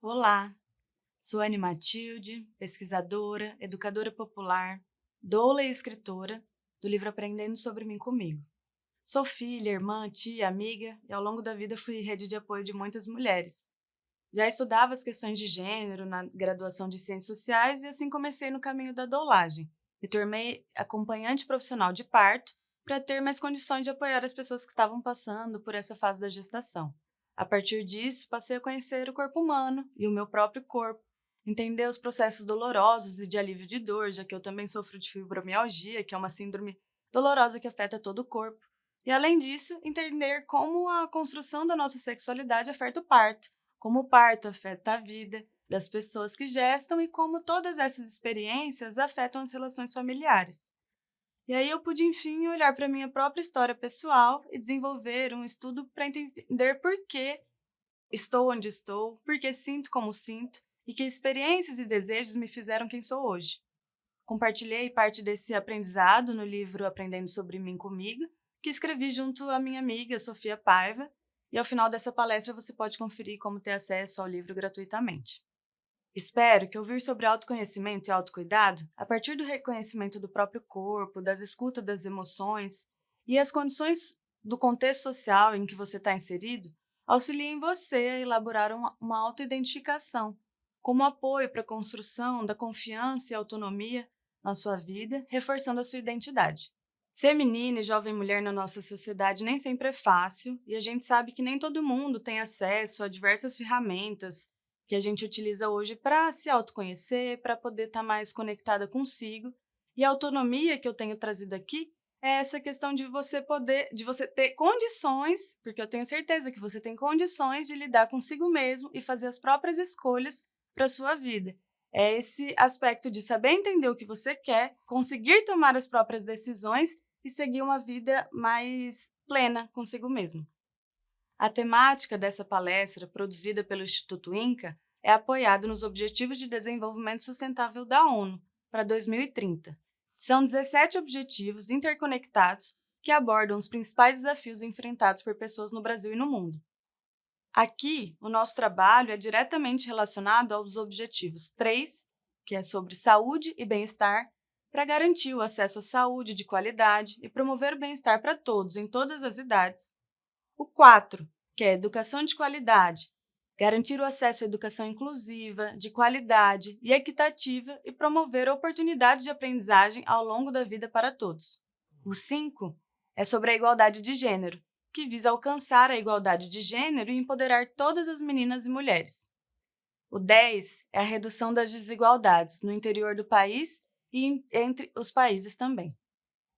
Olá, sou Anne Matilde, pesquisadora, educadora popular, doula e escritora do livro Aprendendo sobre Mim Comigo. Sou filha, irmã, tia, amiga e ao longo da vida fui rede de apoio de muitas mulheres. Já estudava as questões de gênero na graduação de Ciências Sociais e assim comecei no caminho da doulagem. Me tornei acompanhante profissional de parto para ter mais condições de apoiar as pessoas que estavam passando por essa fase da gestação. A partir disso, passei a conhecer o corpo humano e o meu próprio corpo, entender os processos dolorosos e de alívio de dor, já que eu também sofro de fibromialgia, que é uma síndrome dolorosa que afeta todo o corpo. E além disso, entender como a construção da nossa sexualidade afeta o parto, como o parto afeta a vida das pessoas que gestam e como todas essas experiências afetam as relações familiares. E aí eu pude, enfim, olhar para a minha própria história pessoal e desenvolver um estudo para entender por que estou onde estou, por que sinto como sinto e que experiências e desejos me fizeram quem sou hoje. Compartilhei parte desse aprendizado no livro Aprendendo sobre Mim Comigo, que escrevi junto à minha amiga Sofia Paiva, e ao final dessa palestra você pode conferir como ter acesso ao livro gratuitamente. Espero que ouvir sobre autoconhecimento e autocuidado, a partir do reconhecimento do próprio corpo, das escutas das emoções e as condições do contexto social em que você está inserido, auxiliem você a elaborar uma autoidentificação, como apoio para a construção da confiança e autonomia na sua vida, reforçando a sua identidade. Ser menina e jovem mulher na nossa sociedade nem sempre é fácil, e a gente sabe que nem todo mundo tem acesso a diversas ferramentas que a gente utiliza hoje para se autoconhecer, para poder estar mais conectada consigo. E a autonomia que eu tenho trazido aqui é essa questão de você ter condições, porque eu tenho certeza que você tem condições de lidar consigo mesmo e fazer as próprias escolhas para a sua vida. É esse aspecto de saber entender o que você quer, conseguir tomar as próprias decisões e seguir uma vida mais plena consigo mesmo. A temática dessa palestra, produzida pelo Instituto INCA, é apoiada nos Objetivos de Desenvolvimento Sustentável da ONU para 2030. São 17 objetivos interconectados que abordam os principais desafios enfrentados por pessoas no Brasil e no mundo. Aqui, o nosso trabalho é diretamente relacionado aos objetivos 3, que é sobre saúde e bem-estar, para garantir o acesso à saúde de qualidade e promover o bem-estar para todos, em todas as idades. O 4, que é educação de qualidade, garantir o acesso à educação inclusiva, de qualidade e equitativa e promover oportunidades de aprendizagem ao longo da vida para todos. O 5 é sobre a igualdade de gênero, que visa alcançar a igualdade de gênero e empoderar todas as meninas e mulheres. O 10 é a redução das desigualdades no interior do país e entre os países também.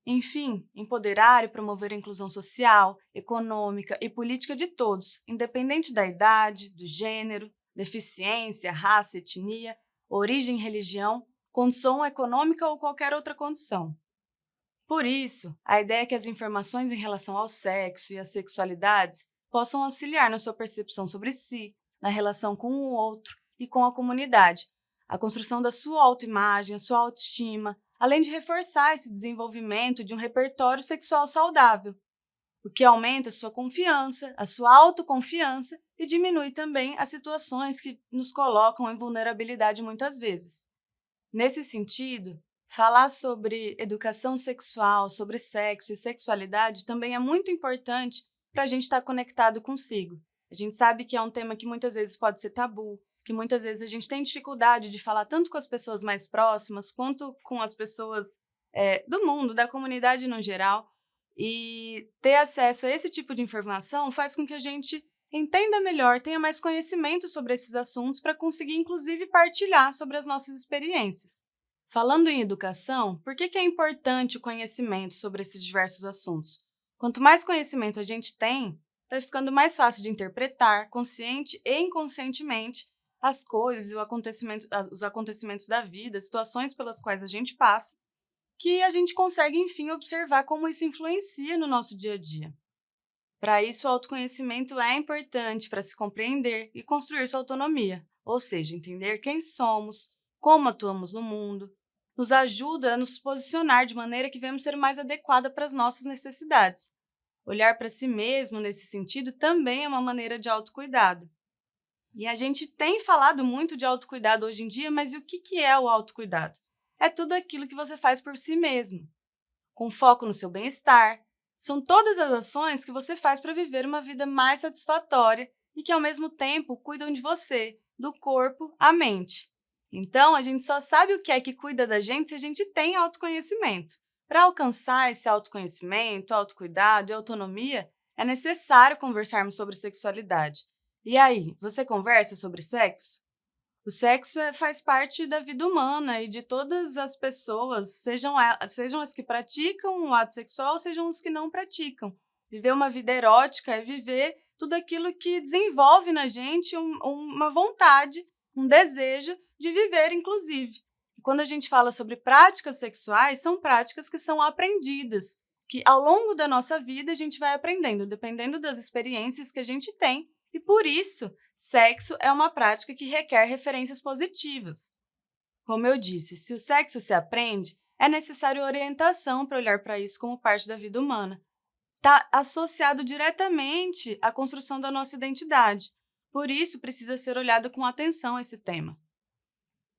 Enfim, empoderar e promover a inclusão social, econômica e política de todos, independente da idade, do gênero, deficiência, raça, etnia, origem, religião, condição econômica ou qualquer outra condição. Por isso, a ideia é que as informações em relação ao sexo e às sexualidades possam auxiliar na sua percepção sobre si, na relação com o outro e com a comunidade, a construção da sua autoimagem, a sua autoestima, além de reforçar esse desenvolvimento de um repertório sexual saudável, o que aumenta a sua confiança, a sua autoconfiança e diminui também as situações que nos colocam em vulnerabilidade muitas vezes. Nesse sentido, falar sobre educação sexual, sobre sexo e sexualidade também é muito importante para a gente estar conectado consigo. A gente sabe que é um tema que muitas vezes pode ser tabu, que muitas vezes a gente tem dificuldade de falar tanto com as pessoas mais próximas, quanto com as pessoas do mundo, da comunidade no geral. E ter acesso a esse tipo de informação faz com que a gente entenda melhor, tenha mais conhecimento sobre esses assuntos para conseguir, inclusive, partilhar sobre as nossas experiências. Falando em educação, por que é importante o conhecimento sobre esses diversos assuntos? Quanto mais conhecimento a gente tem, vai ficando mais fácil de interpretar, consciente e inconscientemente, as coisas e os acontecimentos da vida, situações pelas quais a gente passa, que a gente consegue, enfim, observar como isso influencia no nosso dia a dia. Para isso, o autoconhecimento é importante para se compreender e construir sua autonomia, ou seja, entender quem somos, como atuamos no mundo, nos ajuda a nos posicionar de maneira que vemos ser mais adequada para as nossas necessidades. Olhar para si mesmo nesse sentido também é uma maneira de autocuidado. E a gente tem falado muito de autocuidado hoje em dia, mas e o que é o autocuidado? É tudo aquilo que você faz por si mesmo, com foco no seu bem-estar. São todas as ações que você faz para viver uma vida mais satisfatória e que, ao mesmo tempo, cuidam de você, do corpo à mente. Então, a gente só sabe o que é que cuida da gente se a gente tem autoconhecimento. Para alcançar esse autoconhecimento, autocuidado e autonomia, é necessário conversarmos sobre sexualidade. E aí, você conversa sobre sexo? O sexo faz parte da vida humana e de todas as pessoas, sejam as que praticam o ato sexual, sejam os que não praticam. Viver uma vida erótica é viver tudo aquilo que desenvolve na gente uma vontade, um desejo de viver, inclusive. E quando a gente fala sobre práticas sexuais, são práticas que são aprendidas, que ao longo da nossa vida a gente vai aprendendo, dependendo das experiências que a gente tem, e por isso sexo é uma prática que requer referências positivas. Como eu disse, se o sexo se aprende, é necessário orientação para olhar para isso como parte da vida humana. Está associado diretamente à construção da nossa identidade. Por isso, precisa ser olhado com atenção esse tema.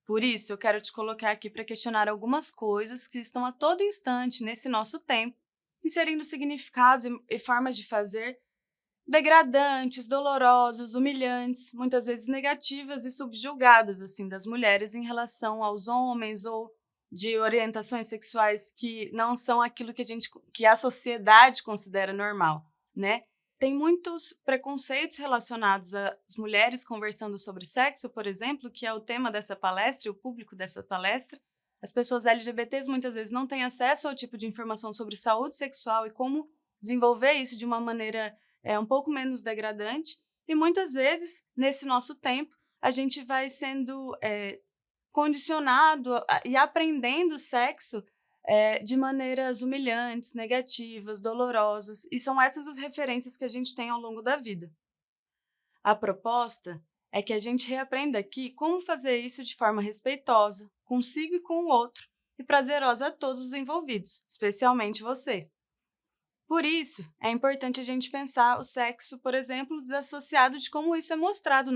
Por isso, eu quero te colocar aqui para questionar algumas coisas que estão a todo instante nesse nosso tempo, inserindo significados e formas de fazer degradantes, dolorosos, humilhantes, muitas vezes negativas e subjugadas assim das mulheres em relação aos homens ou de orientações sexuais que não são aquilo que a sociedade considera normal, né? Tem muitos preconceitos relacionados às mulheres conversando sobre sexo, por exemplo, que é o tema dessa palestra e o público dessa palestra. As pessoas LGBTs muitas vezes não têm acesso ao tipo de informação sobre saúde sexual e como desenvolver isso de uma maneira um pouco menos degradante, e muitas vezes, nesse nosso tempo, a gente vai sendo condicionado e aprendendo sexo de maneiras humilhantes, negativas, dolorosas, e são essas as referências que a gente tem ao longo da vida. A proposta é que a gente reaprenda aqui como fazer isso de forma respeitosa, consigo e com o outro, e prazerosa a todos os envolvidos, especialmente você. Por isso, é importante a gente pensar o sexo, por exemplo, desassociado de como isso é mostrado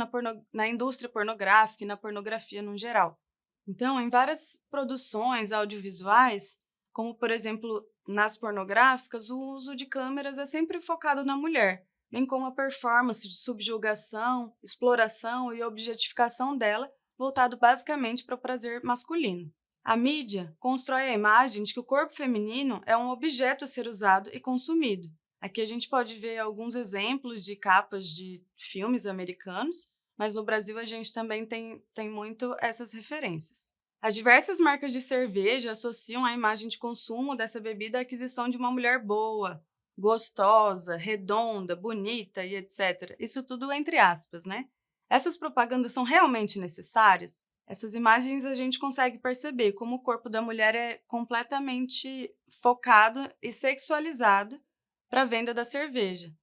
na indústria pornográfica e na pornografia no geral. Então, em várias produções audiovisuais, como por exemplo nas pornográficas, o uso de câmeras é sempre focado na mulher, bem como a performance de subjugação, exploração e objetificação dela, voltado basicamente para o prazer masculino. A mídia constrói a imagem de que o corpo feminino é um objeto a ser usado e consumido. Aqui a gente pode ver alguns exemplos de capas de filmes americanos, mas no Brasil a gente também tem muito essas referências. As diversas marcas de cerveja associam a imagem de consumo dessa bebida à aquisição de uma mulher boa, gostosa, redonda, bonita e etc. Isso tudo entre aspas, né? Essas propagandas são realmente necessárias? Essas imagens a gente consegue perceber como o corpo da mulher é completamente focado e sexualizado para a venda da cerveja.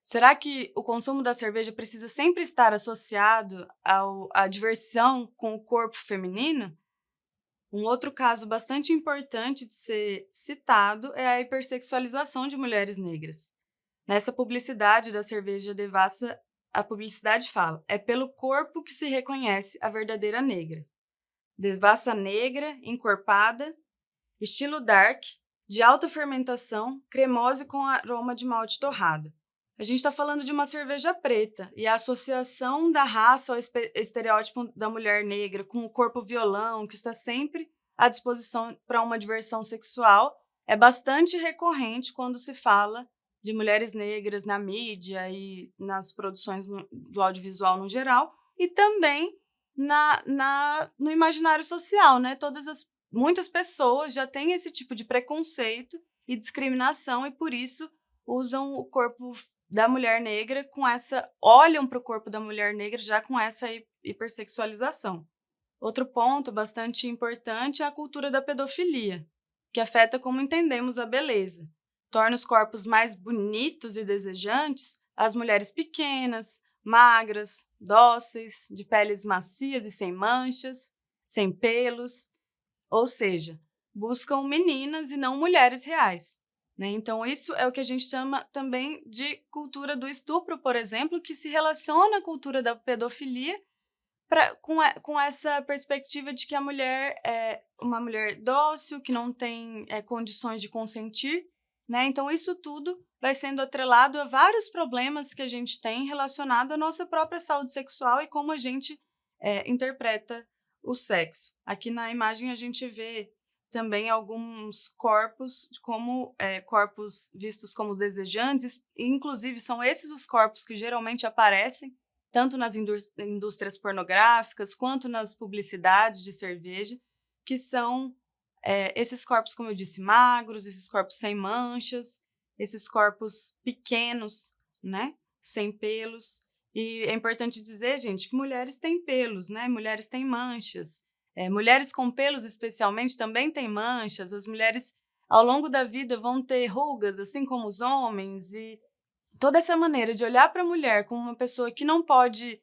Será que o consumo da cerveja precisa sempre estar associado à diversão com o corpo feminino? Um outro caso bastante importante de ser citado é a hipersexualização de mulheres negras. Nessa publicidade da cerveja Devassa, a publicidade fala: é pelo corpo que se reconhece a verdadeira negra. Devassa negra, encorpada, estilo dark, de alta fermentação, cremosa e com aroma de malte torrado. A gente está falando de uma cerveja preta, e a associação da raça ao estereótipo da mulher negra com o corpo violão, que está sempre à disposição para uma diversão sexual, é bastante recorrente quando se fala de mulheres negras na mídia e nas produções do audiovisual no geral, e também no imaginário social, né? Muitas pessoas já têm esse tipo de preconceito e discriminação e por isso usam o corpo da mulher negra olham para o corpo da mulher negra já com essa hipersexualização. Outro ponto bastante importante é a cultura da pedofilia, que afeta como entendemos a beleza. Torna os corpos mais bonitos e desejantes as mulheres pequenas, magras, dóceis, de peles macias e sem manchas, sem pelos, ou seja, buscam meninas e não mulheres reais. né. Então isso é o que a gente chama também de cultura do estupro, por exemplo, que se relaciona à cultura da pedofilia com essa perspectiva de que a mulher é uma mulher dócil, que não tem, condições de consentir, né. Então isso tudo vai sendo atrelado a vários problemas que a gente tem relacionado à nossa própria saúde sexual e como a gente, interpreta o sexo. Aqui na imagem a gente vê também alguns corpos como, corpos vistos como desejantes, e inclusive são esses os corpos que geralmente aparecem tanto nas indústrias pornográficas quanto nas publicidades de cerveja, que são, esses corpos, como eu disse, magros, esses corpos sem manchas, esses corpos pequenos, né, sem pelos. E é importante dizer, gente, que mulheres têm pelos, né, mulheres têm manchas. Mulheres com pelos, especialmente, também têm manchas. As mulheres, ao longo da vida, vão ter rugas, assim como os homens, e toda essa maneira de olhar para a mulher como uma pessoa que não pode,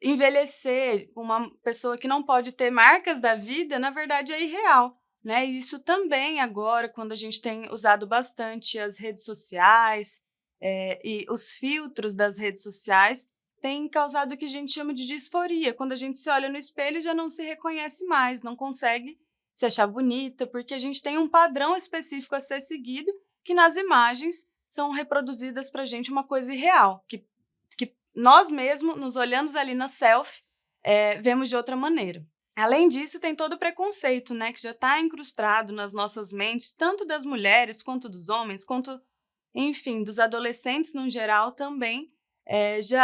envelhecer, uma pessoa que não pode ter marcas da vida, na verdade é irreal, né. E isso também agora, quando a gente tem usado bastante as redes sociais, e os filtros das redes sociais, tem causado o que a gente chama de disforia, quando a gente se olha no espelho e já não se reconhece mais, não consegue se achar bonita, porque a gente tem um padrão específico a ser seguido, que nas imagens são reproduzidas para a gente uma coisa irreal, que nós mesmos, nos olhando ali na selfie, vemos de outra maneira. Além disso, tem todo o preconceito, né, que já está incrustado nas nossas mentes, tanto das mulheres, quanto dos homens, quanto, enfim, dos adolescentes no geral também.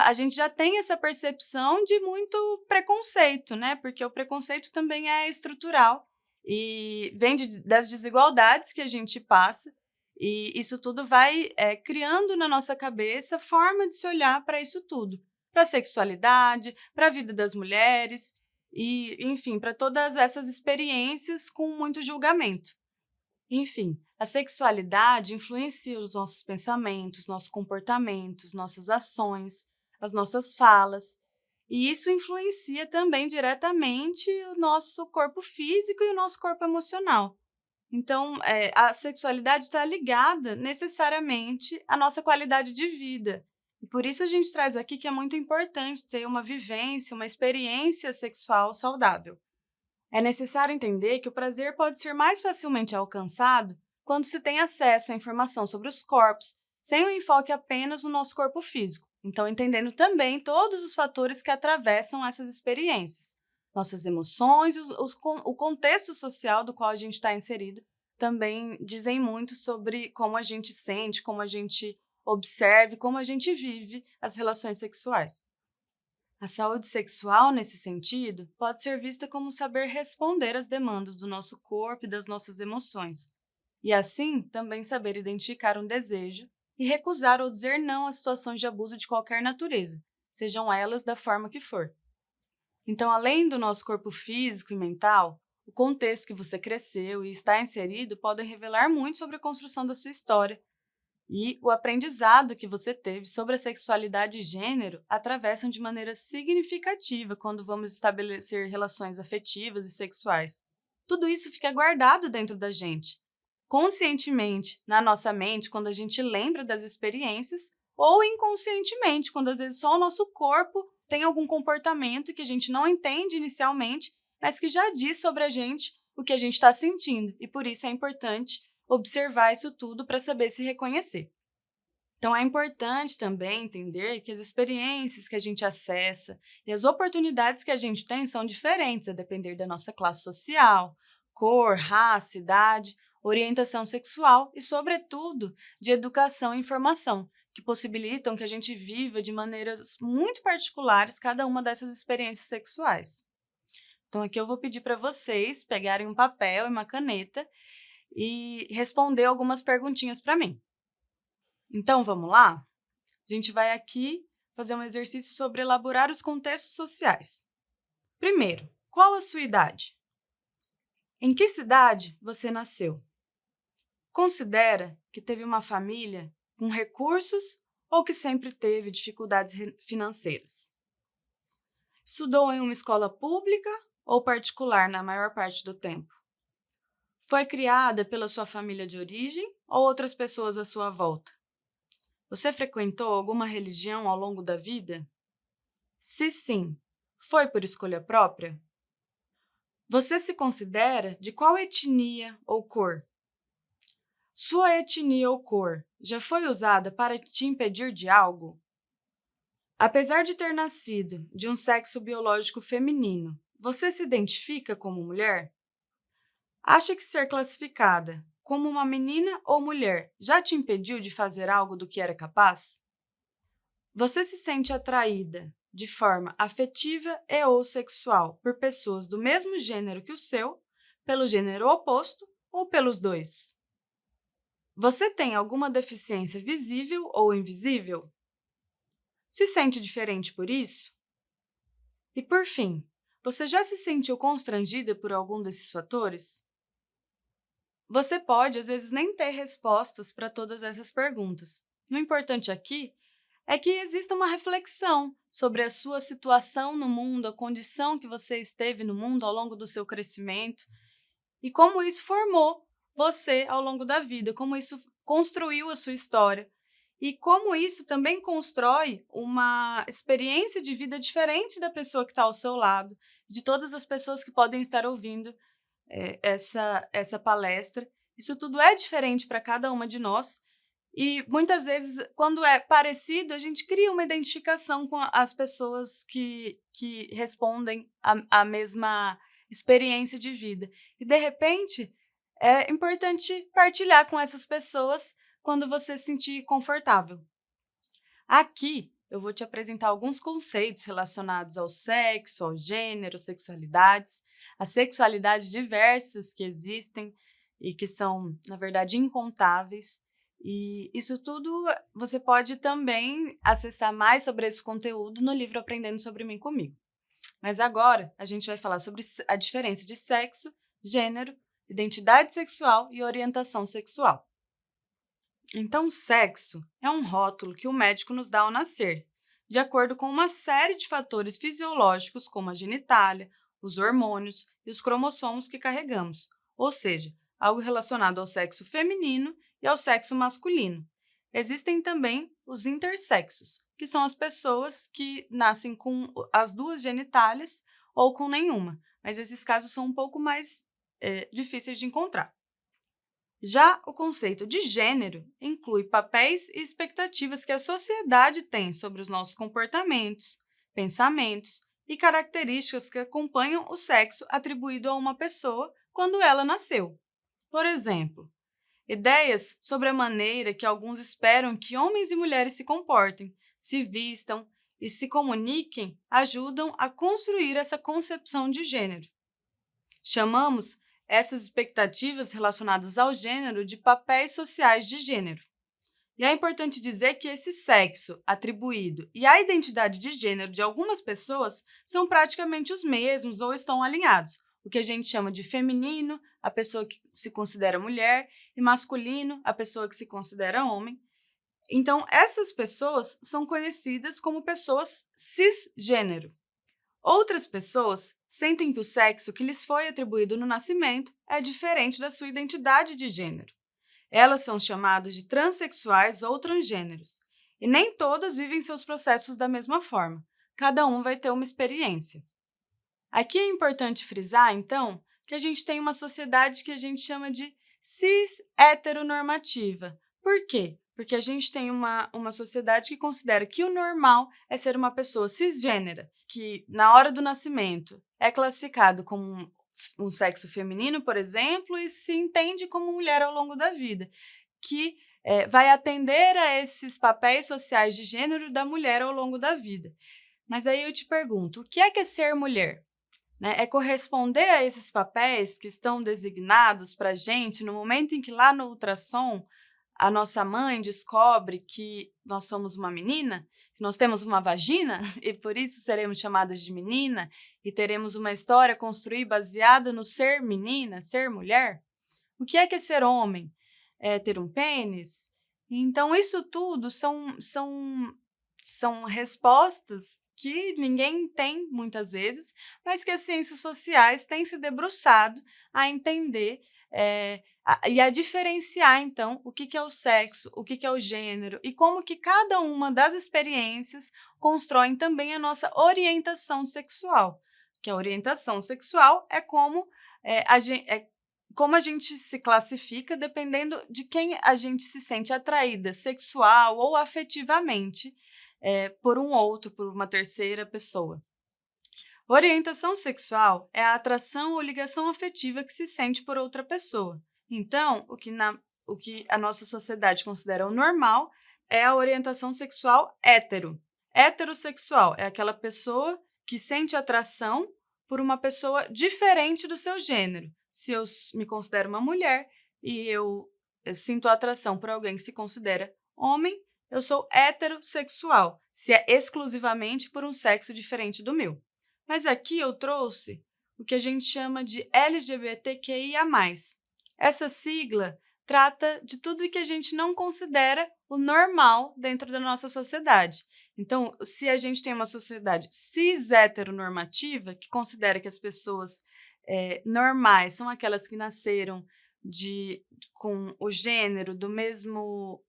A gente já tem essa percepção de muito preconceito, né, porque o preconceito também é estrutural e vem das desigualdades que a gente passa, e isso tudo vai, criando na nossa cabeça forma de se olhar para isso tudo, para a sexualidade, para a vida das mulheres e, enfim, para todas essas experiências com muito julgamento. Enfim, a sexualidade influencia os nossos pensamentos, nossos comportamentos, nossas ações, as nossas falas. E isso influencia também diretamente o nosso corpo físico e o nosso corpo emocional. Então, a sexualidade está ligada necessariamente à nossa qualidade de vida. E por isso a gente traz aqui que é muito importante ter uma vivência, uma experiência sexual saudável. É necessário entender que o prazer pode ser mais facilmente alcançado quando se tem acesso à informação sobre os corpos, sem o enfoque apenas no nosso corpo físico. Então, entendendo também todos os fatores que atravessam essas experiências. Nossas emoções, o contexto social do qual a gente está inserido também dizem muito sobre como a gente sente, como a gente observa, como a gente vive as relações sexuais. A saúde sexual, nesse sentido, pode ser vista como saber responder às demandas do nosso corpo e das nossas emoções, e assim também saber identificar um desejo e recusar ou dizer não a situações de abuso de qualquer natureza, sejam elas da forma que for. Então, além do nosso corpo físico e mental, o contexto que você cresceu e está inserido podem revelar muito sobre a construção da sua história, e o aprendizado que você teve sobre a sexualidade e gênero atravessam de maneira significativa quando vamos estabelecer relações afetivas e sexuais. Tudo isso fica guardado dentro da gente, conscientemente na nossa mente quando a gente lembra das experiências, ou inconscientemente quando às vezes só o nosso corpo tem algum comportamento que a gente não entende inicialmente, mas que já diz sobre a gente o que a gente está sentindo, e por isso é importante observar isso tudo para saber se reconhecer. Então, é importante também entender que as experiências que a gente acessa e as oportunidades que a gente tem são diferentes a depender da nossa classe social, cor, raça, idade, orientação sexual e, sobretudo, de educação e informação, que possibilitam que a gente viva de maneiras muito particulares cada uma dessas experiências sexuais. Então, aqui eu vou pedir para vocês pegarem um papel e uma caneta e responder algumas perguntinhas para mim. Então, vamos lá? A gente vai aqui fazer um exercício sobre elaborar os contextos sociais. Primeiro, qual a sua idade? Em que cidade você nasceu? Considera que teve uma família com recursos ou que sempre teve dificuldades financeiras? Estudou em uma escola pública ou particular na maior parte do tempo? Foi criada pela sua família de origem ou outras pessoas à sua volta? Você frequentou alguma religião ao longo da vida? Se sim, foi por escolha própria? Você se considera de qual etnia ou cor? Sua etnia ou cor já foi usada para te impedir de algo? Apesar de ter nascido de um sexo biológico feminino, você se identifica como mulher? Acha que ser classificada como uma menina ou mulher já te impediu de fazer algo do que era capaz? Você se sente atraída de forma afetiva e ou sexual por pessoas do mesmo gênero que o seu, pelo gênero oposto ou pelos dois? Você tem alguma deficiência visível ou invisível? Se sente diferente por isso? E por fim, você já se sentiu constrangida por algum desses fatores? Você pode, às vezes, nem ter respostas para todas essas perguntas. O importante aqui é que exista uma reflexão sobre a sua situação no mundo, a condição que você esteve no mundo ao longo do seu crescimento e como isso formou você ao longo da vida, como isso construiu a sua história e como isso também constrói uma experiência de vida diferente da pessoa que está ao seu lado, de todas as pessoas que podem estar ouvindo essa palestra. Isso tudo é diferente para cada uma de nós e muitas vezes, quando é parecido, a gente cria uma identificação com as pessoas que respondem a mesma experiência de vida. E, de repente, é importante partilhar com essas pessoas quando você se sentir confortável. Aqui eu vou te apresentar alguns conceitos relacionados ao sexo, ao gênero, sexualidades, as sexualidades diversas que existem e que são, na verdade, incontáveis. E isso tudo você pode também acessar mais sobre esse conteúdo no livro Aprendendo sobre Mim Comigo. Mas agora a gente vai falar sobre a diferença de sexo, gênero, identidade sexual e orientação sexual. Então, sexo é um rótulo que o médico nos dá ao nascer, de acordo com uma série de fatores fisiológicos, como a genitália, os hormônios e os cromossomos que carregamos, ou seja, algo relacionado ao sexo feminino e ao sexo masculino. Existem também os intersexos, que são as pessoas que nascem com as duas genitálias ou com nenhuma, mas esses casos são um pouco mais difíceis de encontrar. Já o conceito de gênero inclui papéis e expectativas que a sociedade tem sobre os nossos comportamentos, pensamentos e características que acompanham o sexo atribuído a uma pessoa quando ela nasceu. Por exemplo, ideias sobre a maneira que alguns esperam que homens e mulheres se comportem, se vistam e se comuniquem ajudam a construir essa concepção de gênero. Chamamos essas expectativas relacionadas ao gênero de papéis sociais de gênero. E é importante dizer que esse sexo atribuído e a identidade de gênero de algumas pessoas são praticamente os mesmos ou estão alinhados. O que a gente chama de feminino, a pessoa que se considera mulher, e masculino, a pessoa que se considera homem. Então, essas pessoas são conhecidas como pessoas cisgênero. Outras pessoas sentem que o sexo que lhes foi atribuído no nascimento é diferente da sua identidade de gênero. Elas são chamadas de transexuais ou transgêneros, e nem todas vivem seus processos da mesma forma. Cada um vai ter uma experiência. Aqui é importante frisar, então, que a gente tem uma sociedade que a gente chama de cis-heteronormativa. Por quê? Porque a gente tem uma sociedade que considera que o normal é ser uma pessoa cisgênera, que na hora do nascimento é classificado como um sexo feminino, por exemplo, e se entende como mulher ao longo da vida, que vai atender a esses papéis sociais de gênero da mulher ao longo da vida. Mas aí eu te pergunto, o que é ser mulher? É corresponder a esses papéis que estão designados para a gente no momento em que lá no ultrassom a nossa mãe descobre que nós somos uma menina, que nós temos uma vagina e por isso seremos chamadas de menina e teremos uma história a construir baseada no ser menina, ser mulher? O que é ser homem? É ter um pênis? Então, isso tudo são respostas que ninguém tem muitas vezes, mas que as ciências sociais têm se debruçado a entender e a diferenciar, então, o que é o sexo, o que é o gênero e como que cada uma das experiências constroem também a nossa orientação sexual. Que a orientação sexual é como a gente se classifica dependendo de quem a gente se sente atraída sexual ou afetivamente por um outro, por uma terceira pessoa. Orientação sexual é a atração ou ligação afetiva que se sente por outra pessoa. Então, o que a nossa sociedade considera o normal é a orientação sexual hétero. Heterossexual é aquela pessoa que sente atração por uma pessoa diferente do seu gênero. Se eu me considero uma mulher e eu sinto atração por alguém que se considera homem, eu sou heterossexual, se é exclusivamente por um sexo diferente do meu. Mas aqui eu trouxe o que a gente chama de LGBTQIA+. Essa sigla trata de tudo que a gente não considera o normal dentro da nossa sociedade. Então, se a gente tem uma sociedade cis-heteronormativa, que considera que as pessoas normais são aquelas que nasceram com o gênero do mesmo...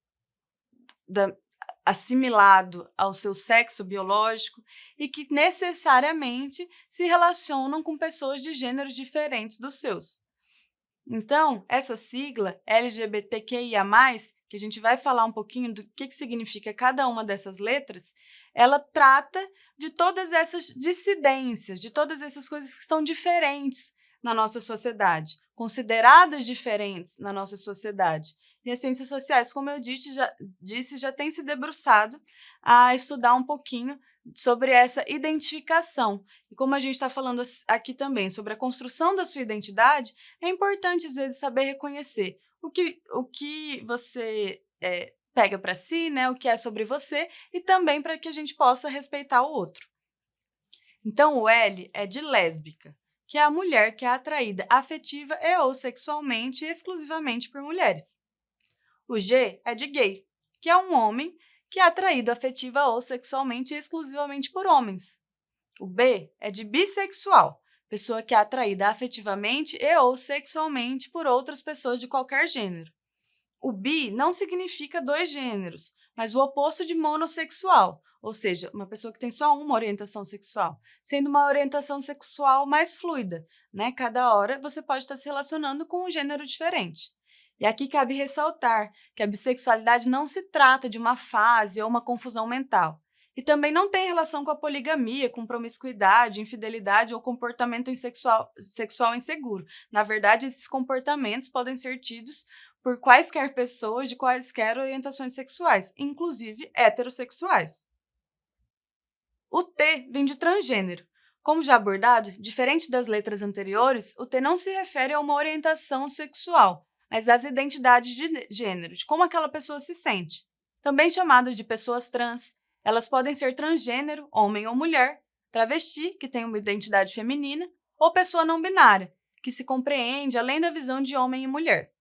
assimilado ao seu sexo biológico e que necessariamente se relacionam com pessoas de gêneros diferentes dos seus. Então, essa sigla LGBTQIA+, que a gente vai falar um pouquinho do que significa cada uma dessas letras, ela trata de todas essas dissidências, de todas essas coisas que são diferentes na nossa sociedade, consideradas diferentes na nossa sociedade. E as ciências sociais, como eu disse, já tem se debruçado a estudar um pouquinho sobre essa identificação. E como a gente está falando aqui também sobre a construção da sua identidade, é importante, às vezes, saber reconhecer o que você pega para si, né, o que é sobre você, e também para que a gente possa respeitar o outro. Então, o L é de lésbica, que é a mulher que é atraída afetiva e ou sexualmente exclusivamente por mulheres. O G é de gay, que é um homem que é atraído afetiva ou sexualmente exclusivamente por homens. O B é de bissexual, pessoa que é atraída afetivamente e ou sexualmente por outras pessoas de qualquer gênero. O bi não significa dois gêneros, mas o oposto de monossexual, ou seja, uma pessoa que tem só uma orientação sexual, sendo uma orientação sexual mais fluida, né? Cada hora você pode estar se relacionando com um gênero diferente. E aqui cabe ressaltar que a bissexualidade não se trata de uma fase ou uma confusão mental. E também não tem relação com a poligamia, com promiscuidade, infidelidade ou comportamento sexual inseguro. Na verdade, esses comportamentos podem ser tidos por quaisquer pessoas de quaisquer orientações sexuais, inclusive heterossexuais. O T vem de transgênero. Como já abordado, diferente das letras anteriores, o T não se refere a uma orientação sexual, mas às identidades de gênero, de como aquela pessoa se sente. Também chamadas de pessoas trans, elas podem ser transgênero, homem ou mulher, travesti, que tem uma identidade feminina, ou pessoa não binária, que se compreende além da visão de homem e mulher.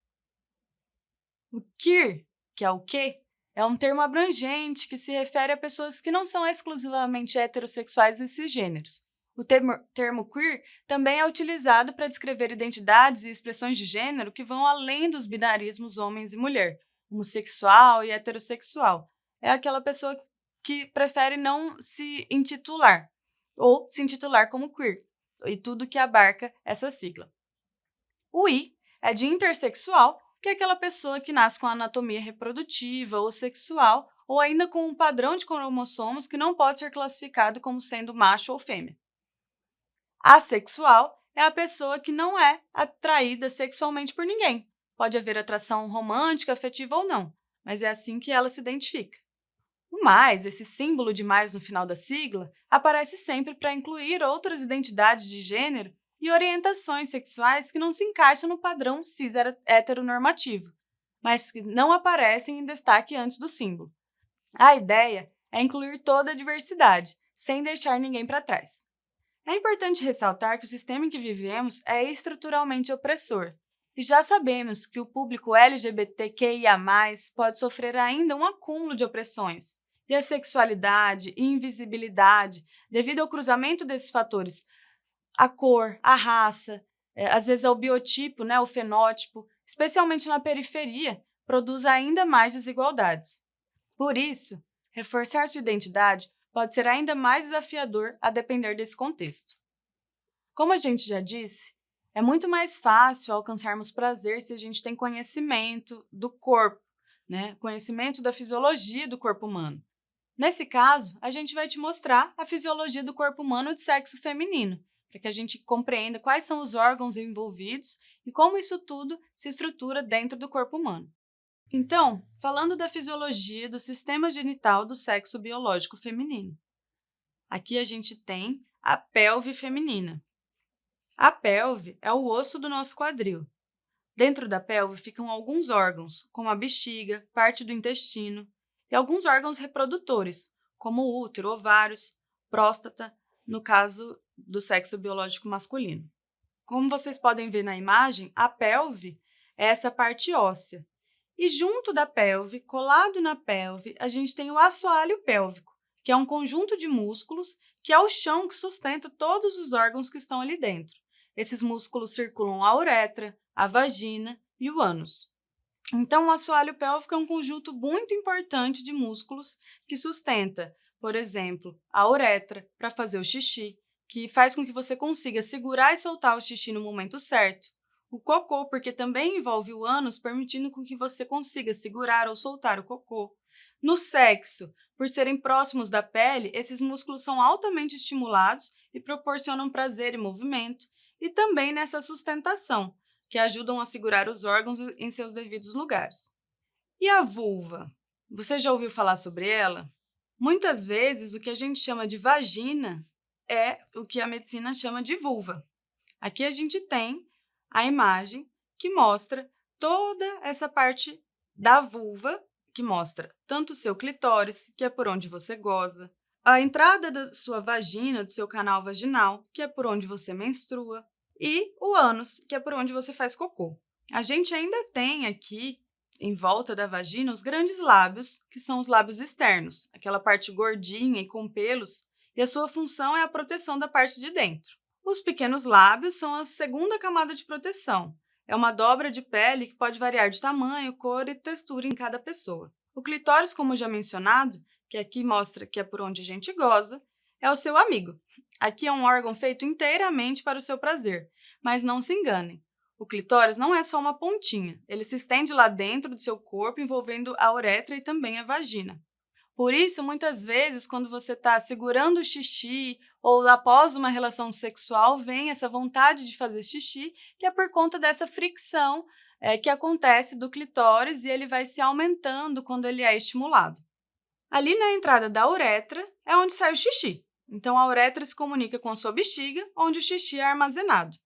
O queer, que é o quê, é um termo abrangente que se refere a pessoas que não são exclusivamente heterossexuais e cisgêneros. O termo queer também é utilizado para descrever identidades e expressões de gênero que vão além dos binarismos homens e mulher, homossexual e heterossexual. É aquela pessoa que prefere não se intitular, ou se intitular como queer, e tudo que abarca essa sigla. O I é de intersexual, que é aquela pessoa que nasce com anatomia reprodutiva ou sexual, ou ainda com um padrão de cromossomos que não pode ser classificado como sendo macho ou fêmea. Assexual é a pessoa que não é atraída sexualmente por ninguém. Pode haver atração romântica, afetiva ou não, mas é assim que ela se identifica. O mais, esse símbolo de mais no final da sigla, aparece sempre para incluir outras identidades de gênero e orientações sexuais que não se encaixam no padrão cis-heteronormativo, mas que não aparecem em destaque antes do símbolo. A ideia é incluir toda a diversidade, sem deixar ninguém para trás. É importante ressaltar que o sistema em que vivemos é estruturalmente opressor, e já sabemos que o público LGBTQIA+, pode sofrer ainda um acúmulo de opressões, e a sexualidade e invisibilidade, devido ao cruzamento desses fatores, a cor, a raça, às vezes é o biotipo, né, o fenótipo, especialmente na periferia, produz ainda mais desigualdades. Por isso, reforçar sua identidade pode ser ainda mais desafiador a depender desse contexto. Como a gente já disse, é muito mais fácil alcançarmos prazer se a gente tem conhecimento do corpo, né? Conhecimento da fisiologia do corpo humano. Nesse caso, a gente vai te mostrar a fisiologia do corpo humano de sexo feminino, para que a gente compreenda quais são os órgãos envolvidos e como isso tudo se estrutura dentro do corpo humano. Então, falando da fisiologia do sistema genital do sexo biológico feminino. Aqui a gente tem a pelve feminina. A pelve é o osso do nosso quadril. Dentro da pelve ficam alguns órgãos, como a bexiga, parte do intestino, e alguns órgãos reprodutores, como o útero, ovários, próstata, no caso do sexo biológico masculino. Como vocês podem ver na imagem, a pelve é essa parte óssea. E junto da pelve, colado na pelve, a gente tem o assoalho pélvico, que é um conjunto de músculos que é o chão que sustenta todos os órgãos que estão ali dentro. Esses músculos circulam a uretra, a vagina e o ânus. Então, o assoalho pélvico é um conjunto muito importante de músculos que sustenta, por exemplo, a uretra para fazer o xixi, que faz com que você consiga segurar e soltar o xixi no momento certo. O cocô, porque também envolve o ânus, permitindo com que você consiga segurar ou soltar o cocô. No sexo, por serem próximos da pele, esses músculos são altamente estimulados e proporcionam prazer e movimento, e também nessa sustentação, que ajudam a segurar os órgãos em seus devidos lugares. E a vulva? Você já ouviu falar sobre ela? Muitas vezes, o que a gente chama de vagina é o que a medicina chama de vulva. Aqui a gente tem a imagem que mostra toda essa parte da vulva, que mostra tanto o seu clitóris, que é por onde você goza, a entrada da sua vagina, do seu canal vaginal, que é por onde você menstrua, e o ânus, que é por onde você faz cocô. A gente ainda tem aqui, em volta da vagina, os grandes lábios, que são os lábios externos, aquela parte gordinha e com pelos, e a sua função é a proteção da parte de dentro. Os pequenos lábios são a segunda camada de proteção. É uma dobra de pele que pode variar de tamanho, cor e textura em cada pessoa. O clitóris, como já mencionado, que aqui mostra que é por onde a gente goza, é o seu amigo. Aqui é um órgão feito inteiramente para o seu prazer, mas não se enganem. O clitóris não é só uma pontinha, ele se estende lá dentro do seu corpo, envolvendo a uretra e também a vagina. Por isso, muitas vezes, quando você está segurando o xixi ou após uma relação sexual, vem essa vontade de fazer xixi, que é por conta dessa fricção que acontece do clitóris e ele vai se aumentando quando ele é estimulado. Ali na entrada da uretra é onde sai o xixi. Então, a uretra se comunica com a sua bexiga, onde o xixi é armazenado.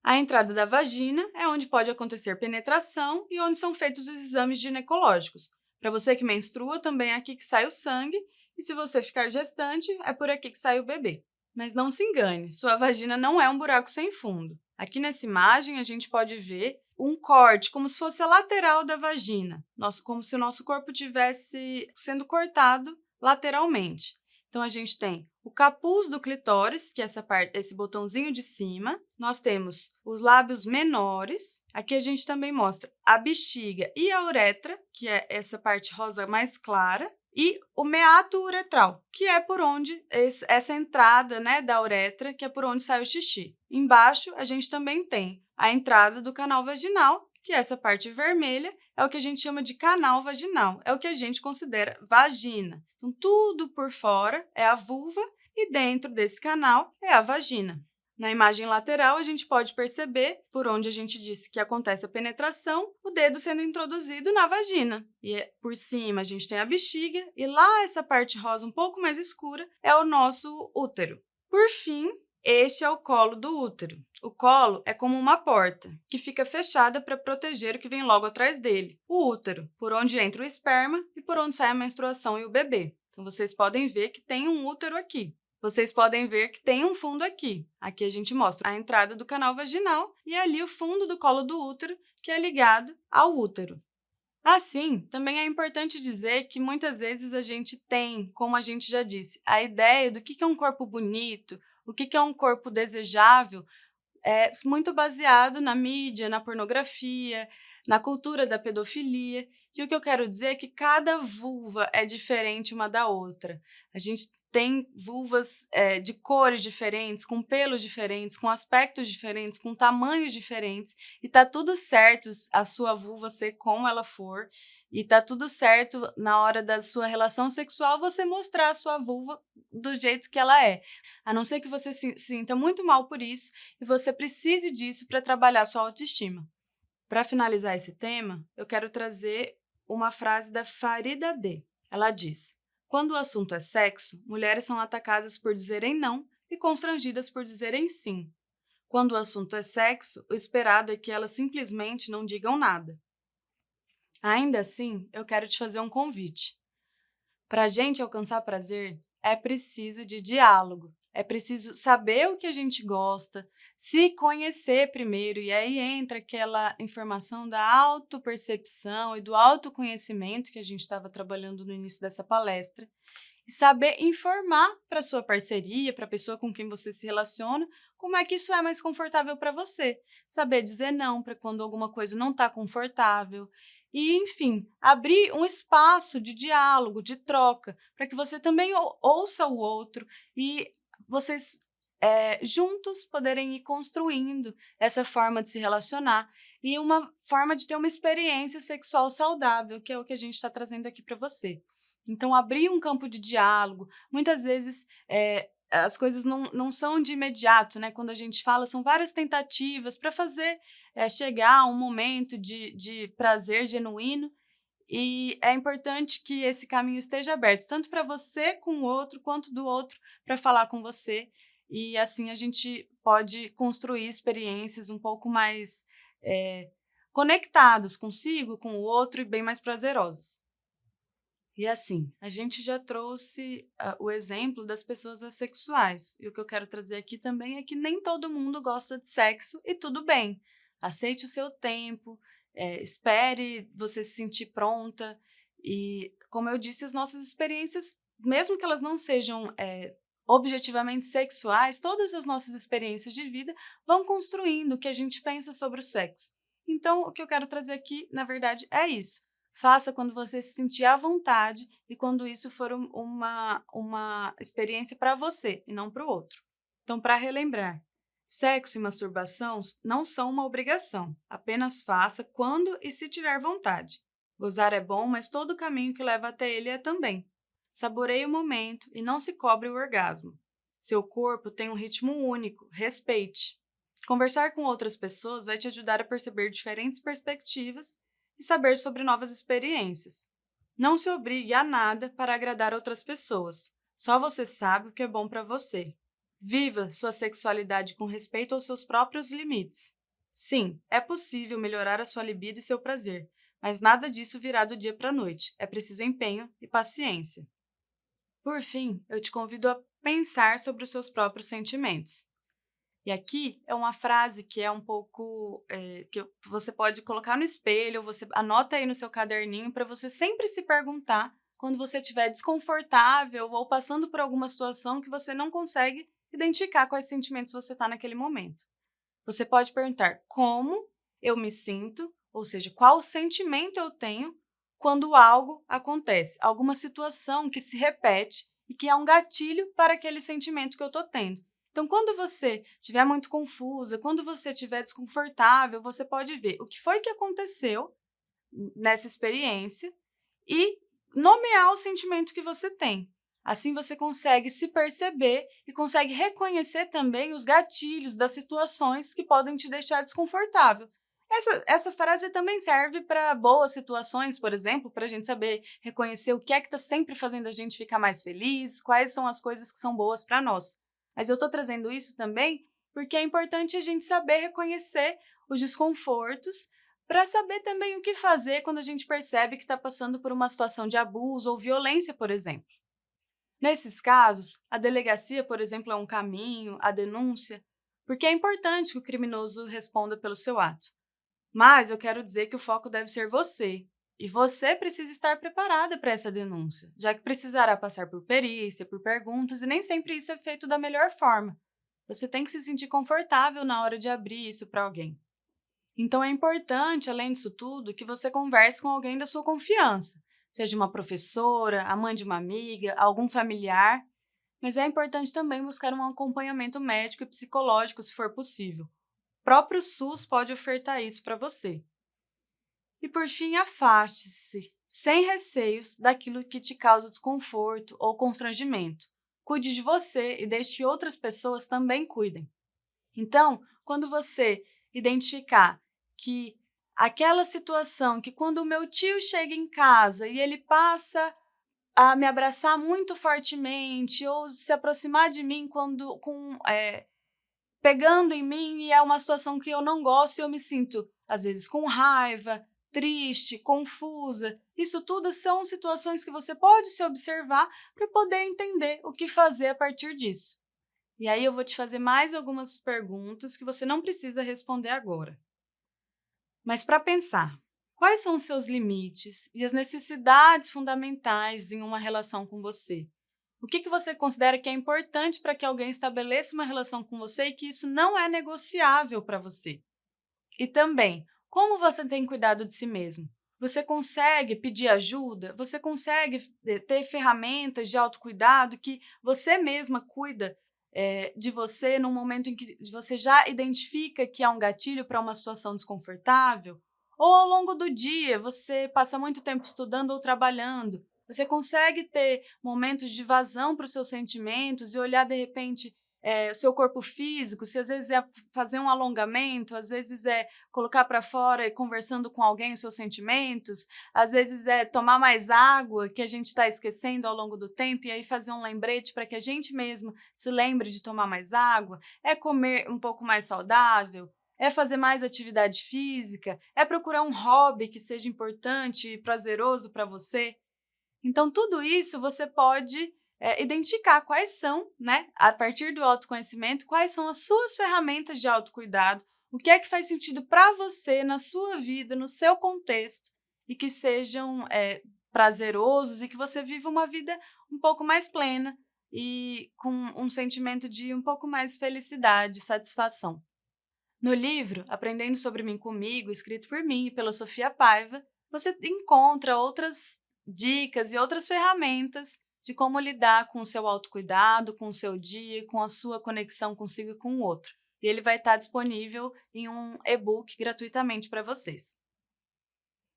A entrada da vagina é onde pode acontecer penetração e onde são feitos os exames ginecológicos. Para você que menstrua, também é aqui que sai o sangue, e se você ficar gestante, é por aqui que sai o bebê. Mas não se engane, sua vagina não é um buraco sem fundo. Aqui nessa imagem, a gente pode ver um corte, como se fosse a lateral da vagina, como se o nosso corpo estivesse sendo cortado lateralmente. Então, a gente tem o capuz do clitóris, que é esse botãozinho de cima. Nós temos os lábios menores. Aqui a gente também mostra a bexiga e a uretra, que é essa parte rosa mais clara. E o meato uretral, que é por onde essa entrada, né, da uretra, que é por onde sai o xixi. Embaixo, a gente também tem a entrada do canal vaginal, que essa parte vermelha é o que a gente chama de canal vaginal, é o que a gente considera vagina. Então, tudo por fora é a vulva e dentro desse canal é a vagina. Na imagem lateral, a gente pode perceber, por onde a gente disse que acontece a penetração, o dedo sendo introduzido na vagina. E por cima a gente tem a bexiga e lá essa parte rosa um pouco mais escura é o nosso útero. Por fim, este é o colo do útero. O colo é como uma porta, que fica fechada para proteger o que vem logo atrás dele, o útero, por onde entra o esperma e por onde sai a menstruação e o bebê. Então, vocês podem ver que tem um útero aqui. Vocês podem ver que tem um fundo aqui. Aqui a gente mostra a entrada do canal vaginal e ali o fundo do colo do útero, que é ligado ao útero. Assim, também é importante dizer que muitas vezes a gente tem, como a gente já disse, a ideia do que é um corpo bonito, o que é um corpo desejável, É muito baseado na mídia, na pornografia, na cultura da pedofilia. E o que eu quero dizer é que cada vulva é diferente uma da outra. A gente tem vulvas de cores diferentes, com pelos diferentes, com aspectos diferentes, com tamanhos diferentes, e tá tudo certo a sua vulva ser como ela for, e tá tudo certo na hora da sua relação sexual você mostrar a sua vulva do jeito que ela é. A não ser que você se sinta muito mal por isso e você precise disso para trabalhar sua autoestima. Para finalizar esse tema, eu quero trazer uma frase da Farida D. Ela diz: quando o assunto é sexo, mulheres são atacadas por dizerem não e constrangidas por dizerem sim. Quando o assunto é sexo, o esperado é que elas simplesmente não digam nada. Ainda assim, eu quero te fazer um convite. Para a gente alcançar prazer, é preciso de diálogo. É preciso saber o que a gente gosta, se conhecer primeiro, e aí entra aquela informação da autopercepção e do autoconhecimento que a gente estava trabalhando no início dessa palestra, e saber informar para sua parceria, para a pessoa com quem você se relaciona, como é que isso é mais confortável para você. Saber dizer não para quando alguma coisa não está confortável. E, enfim, abrir um espaço de diálogo, de troca, para que você também ouça o outro e vocês juntos poderem ir construindo essa forma de se relacionar e uma forma de ter uma experiência sexual saudável, que é o que a gente está trazendo aqui para você. Então, abrir um campo de diálogo, muitas vezes as coisas não são de imediato, né? Quando a gente fala, são várias tentativas para fazer chegar a um momento de prazer genuíno, e é importante que esse caminho esteja aberto, tanto para você com o outro, quanto do outro para falar com você, e assim a gente pode construir experiências um pouco mais conectadas consigo, com o outro e bem mais prazerosas. E assim, a gente já trouxe o exemplo das pessoas assexuais. E o que eu quero trazer aqui também é que nem todo mundo gosta de sexo e tudo bem. Aceite o seu tempo, espere você se sentir pronta. E, como eu disse, as nossas experiências, mesmo que elas não sejam objetivamente sexuais, todas as nossas experiências de vida vão construindo o que a gente pensa sobre o sexo. Então, o que eu quero trazer aqui, na verdade, é isso. Faça quando você se sentir à vontade e quando isso for uma experiência para você e não para o outro. Então, para relembrar, sexo e masturbação não são uma obrigação, apenas faça quando e se tiver vontade. Gozar é bom, mas todo o caminho que leva até ele é também. Saboreie o momento e não se cobre o orgasmo. Seu corpo tem um ritmo único, respeite. Conversar com outras pessoas vai te ajudar a perceber diferentes perspectivas e saber sobre novas experiências. Não se obrigue a nada para agradar outras pessoas. Só você sabe o que é bom para você. Viva sua sexualidade com respeito aos seus próprios limites. Sim, é possível melhorar a sua libido e seu prazer, mas nada disso virá do dia para a noite. É preciso empenho e paciência. Por fim, eu te convido a pensar sobre os seus próprios sentimentos. E aqui é uma frase que é um pouco que você pode colocar no espelho, você anota aí no seu caderninho para você sempre se perguntar quando você estiver desconfortável ou passando por alguma situação que você não consegue identificar quais sentimentos você está naquele momento. Você pode perguntar como eu me sinto, ou seja, qual sentimento eu tenho quando algo acontece, alguma situação que se repete e que é um gatilho para aquele sentimento que eu estou tendo. Então, quando você estiver muito confusa, quando você estiver desconfortável, você pode ver o que foi que aconteceu nessa experiência e nomear o sentimento que você tem. Assim você consegue se perceber e consegue reconhecer também os gatilhos das situações que podem te deixar desconfortável. Essa frase também serve para boas situações, por exemplo, para a gente saber reconhecer o que é que está sempre fazendo a gente ficar mais feliz, quais são as coisas que são boas para nós. Mas eu estou trazendo isso também porque é importante a gente saber reconhecer os desconfortos para saber também o que fazer quando a gente percebe que está passando por uma situação de abuso ou violência, por exemplo. Nesses casos, a delegacia, por exemplo, é um caminho, a denúncia, porque é importante que o criminoso responda pelo seu ato. Mas eu quero dizer que o foco deve ser você, e você precisa estar preparada para essa denúncia, já que precisará passar por perícia, por perguntas, e nem sempre isso é feito da melhor forma. você tem que se sentir confortável na hora de abrir isso para alguém. Então é importante, além disso tudo, que você converse com alguém da sua confiança, seja uma professora, a mãe de uma amiga, algum familiar, mas é importante também buscar um acompanhamento médico e psicológico se for possível. O próprio SUS pode ofertar isso para você. E por fim, afaste-se, sem receios, daquilo que te causa desconforto ou constrangimento. Cuide de você e deixe que outras pessoas também cuidem. Então, quando você identificar que aquela situação que quando o meu tio chega em casa e ele passa a me abraçar muito fortemente ou se aproximar de mim pegando em mim e é uma situação que eu não gosto e eu me sinto, às vezes, com raiva, triste, confusa. Isso tudo são situações que você pode se observar para poder entender o que fazer a partir disso. E aí eu vou te fazer mais algumas perguntas que você não precisa responder agora. Mas para pensar, quais são os seus limites e as necessidades fundamentais em uma relação com você? O que você considera que é importante para que alguém estabeleça uma relação com você e que isso não é negociável para você? E também, como você tem cuidado de si mesmo? Você consegue pedir ajuda? Você consegue ter ferramentas de autocuidado que você mesma cuida de você no momento em que você já identifica que há um gatilho para uma situação desconfortável? Ou ao longo do dia você passa muito tempo estudando ou trabalhando? Você consegue ter momentos de vazão para os seus sentimentos e olhar de repente o seu corpo físico, se às vezes é fazer um alongamento, às vezes é colocar para fora e conversando com alguém os seus sentimentos, às vezes é tomar mais água, que a gente está esquecendo ao longo do tempo, e aí fazer um lembrete para que a gente mesmo se lembre de tomar mais água, é comer um pouco mais saudável, é fazer mais atividade física, é procurar um hobby que seja importante e prazeroso para você. Então, tudo isso você pode identificar quais são, né, a partir do autoconhecimento, quais são as suas ferramentas de autocuidado, o que é que faz sentido para você, na sua vida, no seu contexto, e que sejam prazerosos e que você viva uma vida um pouco mais plena e com um sentimento de um pouco mais felicidade e satisfação. No livro Aprendendo sobre mim comigo, escrito por mim e pela Sofia Paiva, você encontra outras dicas e outras ferramentas de como lidar com o seu autocuidado, com o seu dia, com a sua conexão consigo e com o outro. E ele vai estar disponível em um e-book gratuitamente para vocês.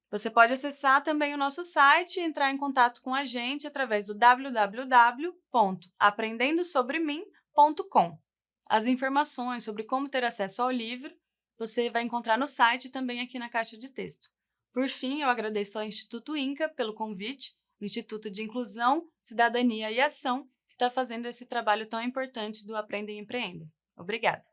Você pode acessar também o nosso site e entrar em contato com a gente através do www.aprendendosobремim.com. As informações sobre como ter acesso ao livro você vai encontrar no site e também aqui na caixa de texto. Por fim, eu agradeço ao Instituto INCA pelo convite, o Instituto de Inclusão, Cidadania e Ação, que está fazendo esse trabalho tão importante do Aprenda e Empreenda. Obrigada!